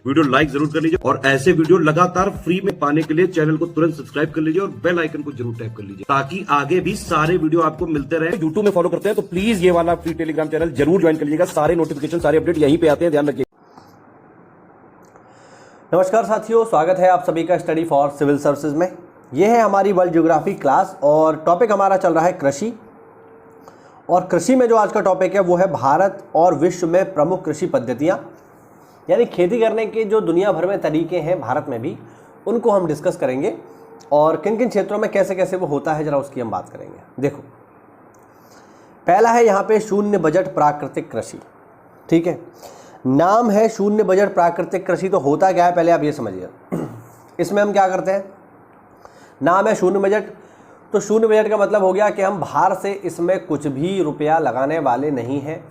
Video like जरूर कर लीजिए और ऐसे वीडियो लगातार फ्री में पाने के लिए चैनल को तुरंत सब्सक्राइब कर लीजिए और बेल आइकन को जरूर टैप कर लीजिए ताकि आगे भी सारे वीडियो आपको मिलते रहे। यूट्यूब में फॉलो करते हैं तो प्लीज ये वाला फ्री टेलीग्राम चैनल जरूर ज्वाइन कर लीजिएगा। सारे नोटिफिकेशन सारे अपडेट यहीं पे आते हैं, ध्यान रखिए। नमस्कार साथियों, स्वागत है आप सभी का स्टडी फॉर सिविल सर्विसेज में। यह है हमारी वर्ल्ड ज्योग्राफी क्लास और टॉपिक हमारा चल रहा है कृषि। और कृषि में जो आज का टॉपिक है वो है भारत और विश्व में प्रमुख कृषि पद्धतियां, यानी खेती करने के जो दुनिया भर में तरीके हैं भारत में भी, उनको हम डिस्कस करेंगे और किन किन क्षेत्रों में कैसे कैसे वो होता है, जरा उसकी हम बात करेंगे। देखो, पहला है यहाँ पे शून्य बजट प्राकृतिक कृषि। ठीक है, नाम है शून्य बजट प्राकृतिक कृषि, तो होता क्या है पहले आप ये समझिए। इसमें हम क्या करते हैं, नाम है शून्य बजट, तो शून्य बजट का मतलब हो गया कि हम बाहर से इसमें कुछ भी रुपया लगाने वाले नहीं हैं।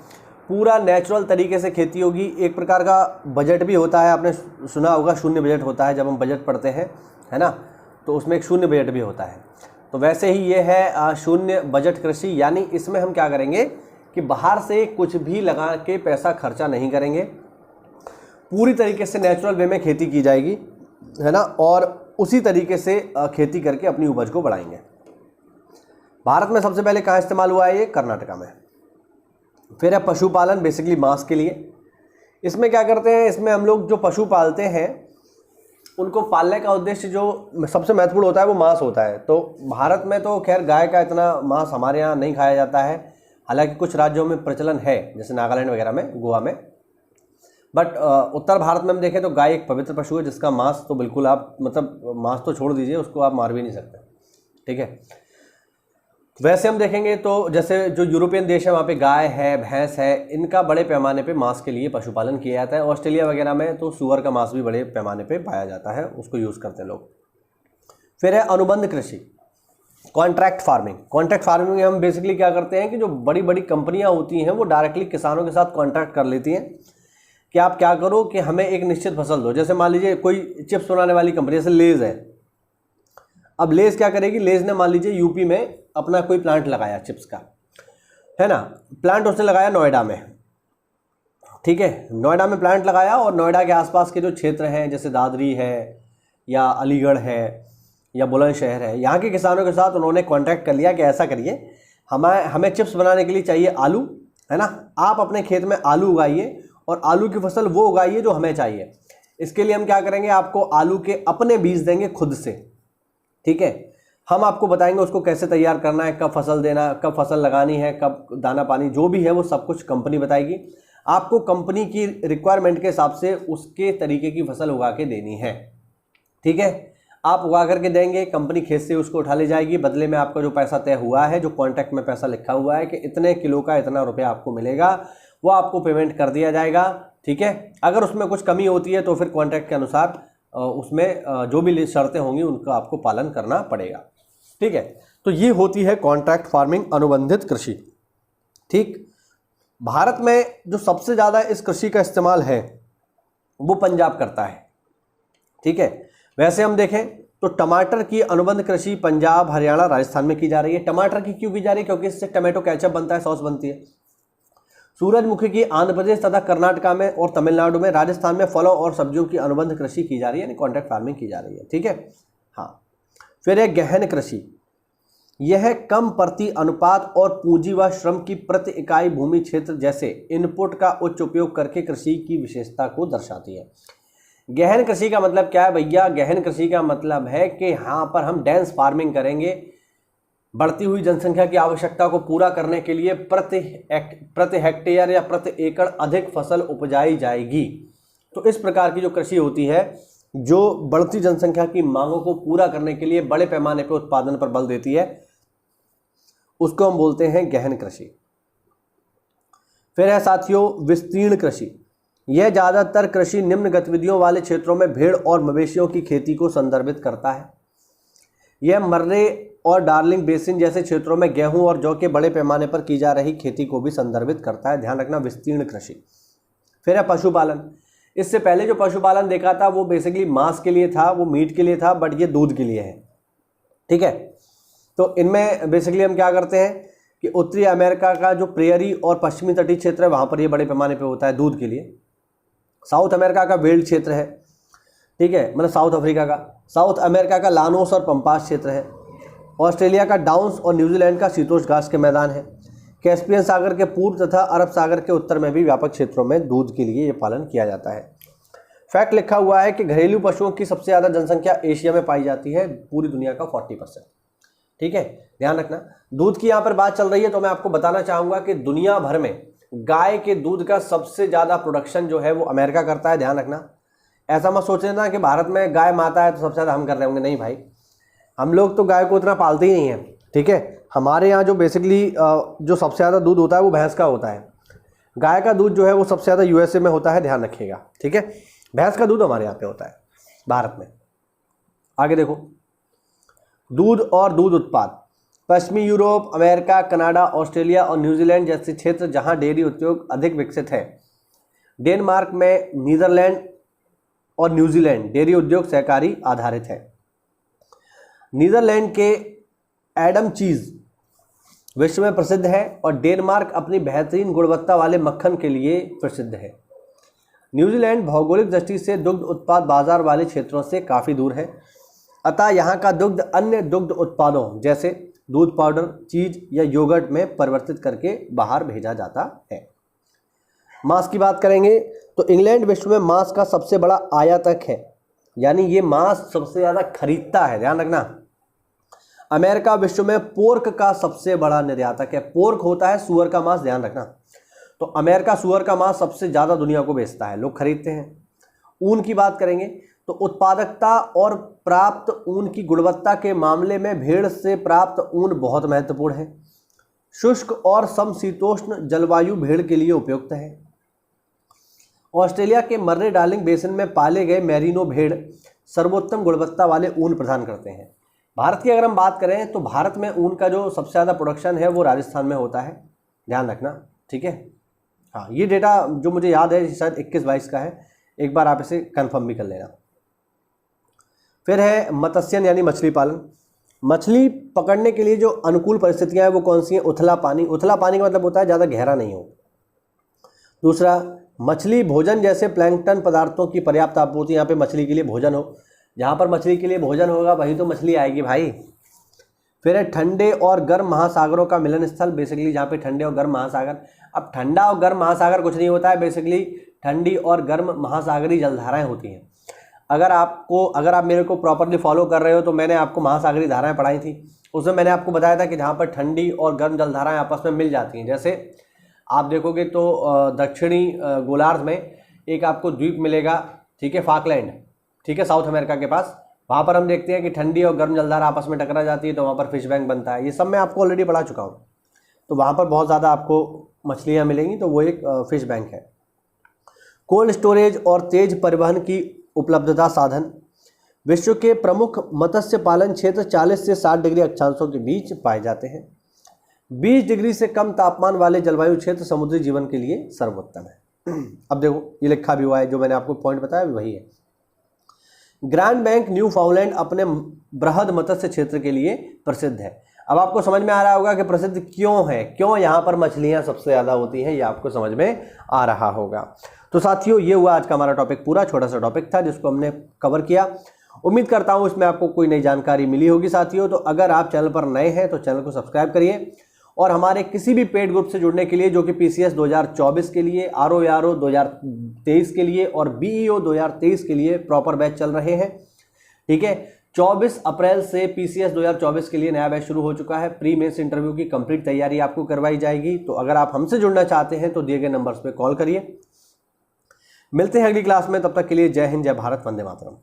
पूरा नेचुरल तरीके से खेती होगी। एक प्रकार का बजट भी होता है, आपने सुना होगा शून्य बजट होता है जब हम बजट पढ़ते हैं, है ना, तो उसमें एक शून्य बजट भी होता है। तो वैसे ही ये है शून्य बजट कृषि, यानी इसमें हम क्या करेंगे कि बाहर से कुछ भी लगा के पैसा खर्चा नहीं करेंगे, पूरी तरीके से नेचुरल वे में खेती की जाएगी, है ना, और उसी तरीके से खेती करके अपनी उपज को बढ़ाएंगे। भारत में सबसे पहले कहाँ इस्तेमाल हुआ है, ये कर्नाटका में। फिर है पशुपालन, बेसिकली मांस के लिए। इसमें क्या करते हैं, इसमें हम लोग जो पशु पालते हैं उनको पालने का उद्देश्य जो सबसे महत्वपूर्ण होता है वो मांस होता है। तो भारत में तो खैर गाय का इतना मांस हमारे यहाँ नहीं खाया जाता है, हालांकि कुछ राज्यों में प्रचलन है, जैसे नागालैंड वगैरह में, गोवा में। बट उत्तर भारत में हम देखें तो गाय एक पवित्र पशु है जिसका मांस तो बिल्कुल आप, मतलब मांस तो छोड़ दीजिए, उसको आप मार भी नहीं सकते। ठीक है, वैसे हम देखेंगे तो जैसे जो यूरोपियन देश है वहाँ पे गाय है, भैंस है, इनका बड़े पैमाने पे मांस के लिए पशुपालन किया जाता है। ऑस्ट्रेलिया वगैरह में तो सूअर का मांस भी बड़े पैमाने पे पाया जाता है, उसको यूज़ करते हैं लोग। फिर है अनुबंध कृषि, कॉन्ट्रैक्ट फार्मिंग। कॉन्ट्रैक्ट फार्मिंग में हम बेसिकली क्या करते हैं कि जो बड़ी बड़ी कंपनियाँ होती हैं वो डायरेक्टली किसानों के साथ कॉन्ट्रैक्ट कर लेती हैं कि आप क्या करो कि हमें एक निश्चित फसल दो। जैसे मान लीजिए कोई चिप्स बनाने वाली कंपनी, जैसे लेज़ है। अब लेज़ क्या करेगी, लेज़ ने मान लीजिए यूपी में अपना कोई प्लांट लगाया चिप्स का, है ना, प्लांट उसने लगाया नोएडा में। ठीक है, नोएडा में प्लांट लगाया और नोएडा के आसपास के जो क्षेत्र हैं जैसे दादरी है या अलीगढ़ है या बुलंदशहर है, यहाँ के किसानों के साथ उन्होंने कॉन्ट्रैक्ट कर लिया कि ऐसा करिए, हमें चिप्स बनाने के लिए चाहिए आलू, है ना, आप अपने खेत में आलू उगाइए और आलू की फसल वो उगाइए जो हमें चाहिए। इसके लिए हम क्या करेंगे, आपको आलू के अपने बीज देंगे खुद से। ठीक है, हम आपको बताएंगे उसको कैसे तैयार करना है, कब फसल देना, कब फसल लगानी है, कब दाना पानी, जो भी है वो सब कुछ कंपनी बताएगी। आपको कंपनी की रिक्वायरमेंट के हिसाब से उसके तरीके की फसल उगा के देनी है। ठीक है, आप उगा करके देंगे, कंपनी खेत से उसको उठा ले जाएगी, बदले में आपका जो पैसा तय हुआ है, जो कॉन्ट्रैक्ट में पैसा लिखा हुआ है कि इतने किलो का इतना रुपया आपको मिलेगा, वो आपको पेमेंट कर दिया जाएगा। ठीक है, अगर उसमें कुछ कमी होती है तो फिर कॉन्ट्रैक्ट के अनुसार उसमें जो भी शर्तें होंगी उनका आपको पालन करना पड़ेगा। ठीक है, तो ये होती है कॉन्ट्रैक्ट फार्मिंग, अनुबंधित कृषि। ठीक, भारत में जो सबसे ज़्यादा इस कृषि का इस्तेमाल है वो पंजाब करता है। ठीक है, वैसे हम देखें तो टमाटर की अनुबंध कृषि पंजाब, हरियाणा, राजस्थान में की जा रही है। टमाटर की क्यों की जा रही है, क्योंकि इससे टमाटो केचप बनता है, सॉस बनती है। सूरजमुखी की आंध्र प्रदेश तथा कर्नाटका में और तमिलनाडु में, राजस्थान में फलों और सब्जियों की अनुबंध कृषि की जा रही है, यानी कॉन्ट्रैक्ट फार्मिंग की जा रही है। ठीक है, हाँ। फिर है गहन कृषि, यह कम प्रति अनुपात और पूंजी व श्रम की प्रति इकाई भूमि क्षेत्र जैसे इनपुट का उच्च उपयोग करके कृषि की विशेषता को दर्शाती है। गहन कृषि का मतलब क्या है भैया, गहन कृषि का मतलब है कि यहाँ पर हम डेंस फार्मिंग करेंगे, बढ़ती हुई जनसंख्या की आवश्यकता को पूरा करने के लिए प्रति हेक्टेयर या प्रति एकड़ अधिक फसल उपजाई जाएगी। तो इस प्रकार की जो कृषि होती है, जो बढ़ती जनसंख्या की मांगों को पूरा करने के लिए बड़े पैमाने पर उत्पादन पर बल देती है, उसको हम बोलते हैं गहन कृषि। फिर है साथियों विस्तीर्ण कृषि, यह ज़्यादातर कृषि निम्न गतिविधियों वाले क्षेत्रों में भेड़ और मवेशियों की खेती को संदर्भित करता है। यह मर्रे और डार्लिंग बेसिन जैसे क्षेत्रों में गेहूं और जौ के बड़े पैमाने पर की जा रही खेती को भी संदर्भित करता है। ध्यान रखना, विस्तीर्ण कृषि। फिर है पशुपालन। इससे पहले जो पशुपालन देखा था वो बेसिकली मांस के लिए था, वो मीट के लिए था, बट ये दूध के लिए है। ठीक है, तो इनमें बेसिकली हम क्या करते हैं कि उत्तरी अमेरिका का जो प्रेयरी और पश्चिमी तटीय क्षेत्र है वहाँ पर ये बड़े पैमाने पे होता है दूध के लिए। साउथ अमेरिका का वेल्ड क्षेत्र है, ठीक है, मतलब साउथ अफ्रीका का। साउथ अमेरिका का लानोस और पंपास क्षेत्र है। ऑस्ट्रेलिया का डाउन्स और न्यूजीलैंड का शीतोष्ण घास के मैदान है। कैस्पियन सागर के पूर्व तथा अरब सागर के उत्तर में भी व्यापक क्षेत्रों में दूध के लिए ये पालन किया जाता है। फैक्ट लिखा हुआ है कि घरेलू पशुओं की सबसे ज़्यादा जनसंख्या एशिया में पाई जाती है, पूरी दुनिया का 40%। ठीक है, ध्यान रखना। दूध की यहाँ पर बात चल रही है तो मैं आपको बताना चाहूँगा कि दुनिया भर में गाय के दूध का सबसे ज़्यादा प्रोडक्शन जो है वो अमेरिका करता है। ध्यान रखना, ऐसा मत सोच लेना कि भारत में गाय माता है तो सबसे ज़्यादा हम कर रहे होंगे। नहीं भाई, हम लोग तो गाय को उतना पालते ही नहीं हैं। ठीक है, हमारे यहाँ जो बेसिकली जो सबसे ज़्यादा दूध होता है वो भैंस का होता है। गाय का दूध जो है वो सबसे ज़्यादा यूएसए में होता है, ध्यान रखिएगा। ठीक है, भैंस का दूध हमारे यहाँ पे होता है भारत में। आगे देखो, दूध और दूध उत्पाद। पश्चिमी यूरोप, अमेरिका, कनाडा, ऑस्ट्रेलिया और न्यूजीलैंड जैसे क्षेत्र जहाँ डेयरी उद्योग अधिक विकसित है। डेनमार्क में, नीदरलैंड और न्यूजीलैंड डेयरी उद्योग सहकारी आधारित है। नीदरलैंड के एडम चीज़ विश्व में प्रसिद्ध है और डेनमार्क अपनी बेहतरीन गुणवत्ता वाले मक्खन के लिए प्रसिद्ध है। न्यूजीलैंड भौगोलिक दृष्टि से दुग्ध उत्पाद बाजार वाले क्षेत्रों से काफ़ी दूर है, अतः यहाँ का दुग्ध अन्य दुग्ध उत्पादों जैसे दूध पाउडर, चीज या योगर्ट में परिवर्तित करके बाहर भेजा जाता है। मांस की बात करेंगे तो इंग्लैंड विश्व में मांस का सबसे बड़ा आयातक है, यानी ये मांस सबसे ज़्यादा खरीदता है। ध्यान रखना। अमेरिका विश्व में पोर्क का सबसे बड़ा निर्यातक है। पोर्क होता है सूअर का मांस, ध्यान रखना। तो अमेरिका सूअर का मांस सबसे ज़्यादा दुनिया को बेचता है, लोग खरीदते हैं। ऊन की बात करेंगे तो उत्पादकता और प्राप्त ऊन की गुणवत्ता के मामले में भेड़ से प्राप्त ऊन बहुत महत्वपूर्ण है। शुष्क और समशीतोष्ण जलवायु भेड़ के लिए उपयुक्त है। ऑस्ट्रेलिया के मर्रे डार्लिंग बेसिन में पाले गए मैरिनो भेड़ सर्वोत्तम गुणवत्ता वाले ऊन प्रदान करते हैं। भारत की अगर हम बात करें तो भारत में ऊन का जो सबसे ज़्यादा प्रोडक्शन है वो राजस्थान में होता है, ध्यान रखना। ठीक है, हाँ, ये डेटा जो मुझे याद है शायद 21-22 का है, एक बार आप इसे कंफर्म भी कर लेना। फिर है मत्स्यन यानी मछली पालन। मछली पकड़ने के लिए जो अनुकूल परिस्थितियां हैं वो कौन सी हैं? उथला पानी। उथला पानी का मतलब होता है ज़्यादा गहरा नहीं हो। दूसरा, मछली भोजन जैसे प्लैंकटन पदार्थों की पर्याप्त आपूर्ति, यहाँ पे मछली के लिए भोजन हो। जहाँ पर मछली के लिए भोजन होगा वहीं तो मछली आएगी भाई। फिर है ठंडे और गर्म महासागरों का मिलन स्थल, बेसिकली जहाँ पे ठंडे और गर्म महासागर। अब ठंडा और गर्म महासागर कुछ नहीं होता है, बेसिकली ठंडी और गर्म महासागरीय जलधाराएं होती हैं। अगर आप मेरे को प्रॉपरली फॉलो कर रहे हो तो मैंने आपको महासागरीय धाराएं पढ़ाई थी, उसमें मैंने आपको बताया था कि जहाँ पर ठंडी और गर्म जलधाराएं आपस में मिल जाती हैं। जैसे आप देखोगे तो दक्षिणी गोलार्ध में एक आपको द्वीप मिलेगा, ठीक है, फाकलैंड, ठीक है, साउथ अमेरिका के पास। वहाँ पर हम देखते हैं कि ठंडी और गर्म जलधारा आपस में टकरा जाती है तो वहाँ पर फिश बैंक बनता है। ये सब मैं आपको ऑलरेडी पढ़ा चुका हूँ। तो वहाँ पर बहुत ज़्यादा आपको मछलियाँ मिलेंगी, तो वो एक फिश बैंक है। कोल्ड स्टोरेज और तेज परिवहन की उपलब्धता साधन। विश्व के प्रमुख मत्स्य पालन क्षेत्र 40 से 60 डिग्री अक्षांशों के बीच पाए जाते हैं। 20 डिग्री से कम तापमान वाले जलवायु क्षेत्र समुद्री जीवन के लिए सर्वोत्तम है। अब देखो, ये लिखा भी हुआ है, जो मैंने आपको पॉइंट बताया वही है। ग्रैंड बैंक न्यू फाउंडलैंड अपने बृहद मत्स्य क्षेत्र के लिए प्रसिद्ध है। अब आपको समझ में आ रहा होगा कि प्रसिद्ध क्यों है, क्यों यहाँ पर मछलियाँ सबसे ज़्यादा होती हैं, ये आपको समझ में आ रहा होगा। तो साथियों, ये हुआ आज का हमारा टॉपिक। पूरा छोटा सा टॉपिक था जिसको हमने कवर किया। उम्मीद करता हूँ इसमें आपको कोई नई जानकारी मिली होगी साथियों। तो अगर आप चैनल पर नए हैं तो चैनल को सब्सक्राइब करिए और हमारे किसी भी पेड ग्रुप से जुड़ने के लिए, जो कि PCS 2024 के लिए, ROARO 2023 के लिए और BEO 2023 के लिए प्रॉपर बैच चल रहे हैं। ठीक है, 24 अप्रैल से PCS 2024 के लिए नया बैच शुरू हो चुका है। प्री मेंस इंटरव्यू की कंप्लीट तैयारी आपको करवाई जाएगी। तो अगर आप हमसे जुड़ना चाहते हैं तो दिए गए नंबर्स पे कॉल करिए। मिलते हैं अगली क्लास में, तब तक के लिए जय हिंद, जय भारत, वंदे मातरम।